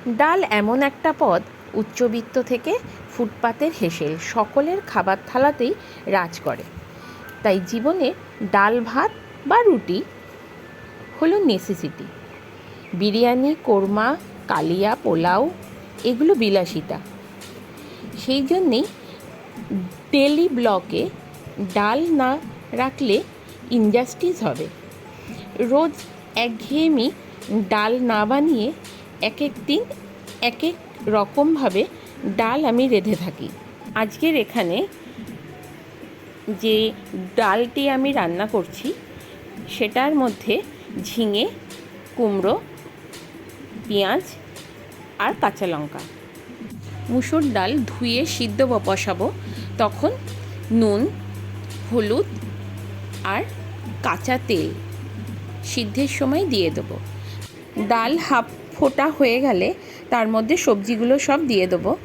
ডাল এমন একটা পদ, উচ্চবিত্ত থেকে ফুটপাতের হেসেল সকলের খাবার থালাতেই রাজ করে। তাই জীবনে ডাল ভাত বা রুটি হলো নেসেসিটি। বিরিয়ানি, কোরমা, কালিয়া, পোলাও এগুলো বিলাসিতা। সেই জন্যেই ডেলি ব্লকে ডাল না রাখলে ইনজাস্টিস হবে। রোজ একঘেয়েমি ডাল না বানিয়ে এক এক দিন এক এক রকমভাবে ডাল আমি রেঁধে থাকি। আজকের এখানে যে ডালটি আমি রান্না করছি সেটার মধ্যে ঝিঙে, কুমড়ো, পেঁয়াজ আর কাঁচা লঙ্কা। মুসুর ডাল ধুয়ে সিদ্ধ বসাবো, তখন নুন, হলুদ আর কাঁচা তেল সিদ্ধের সময় দিয়ে দেবো। ডাল হাফ ফোটা হয়ে গেলে তার মধ্যে সবজিগুলো সব দিয়ে দেবো।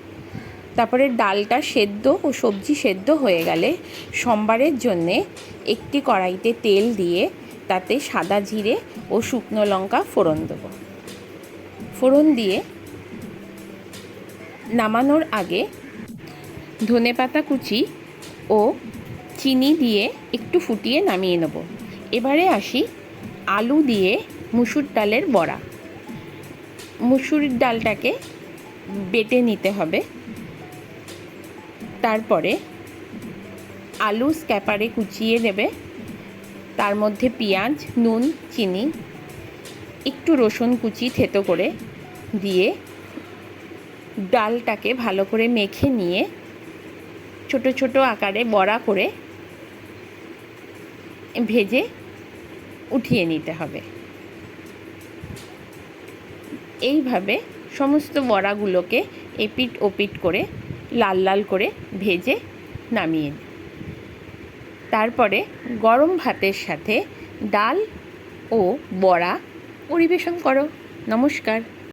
তারপরে ডালটা সেদ্ধ ও সবজি সেদ্ধ হয়ে গেলে সম্বারের জন্যে একটি কড়াইতে তেল দিয়ে তাতে সাদা জিরে ও শুকনো লঙ্কা ফোড়ন দেবো। ফোড়ন দিয়ে নামানোর আগে ধনেপাতা কুচি ও চিনি দিয়ে একটু ফুটিয়ে নামিয়ে নেব। এবারে আসি আলু দিয়ে মুসুর ডালের বড়া। মুসুর ডালটাকে বেটে নিতে হবে। তারপরে আলু স্ক্যাপারে কুচিয়ে নেবে, তার মধ্যে পেঁয়াজ, নুন, চিনি, একটু রসুন কুচি থেতো করে দিয়ে ডালটাকে ভালো করে মেখে নিয়ে ছোট ছোট আকারে বড়া করে ভেজে উঠিয়ে নিতে হবে। এইভাবে সমস্ত বড়াগুলোকে এপিট ওপিট করে লাল লাল করে ভেজে নামিয়ে নিই। তারপরে গরম ভাতের সাথে ডাল ও বড়া পরিবেশন করো। নমস্কার।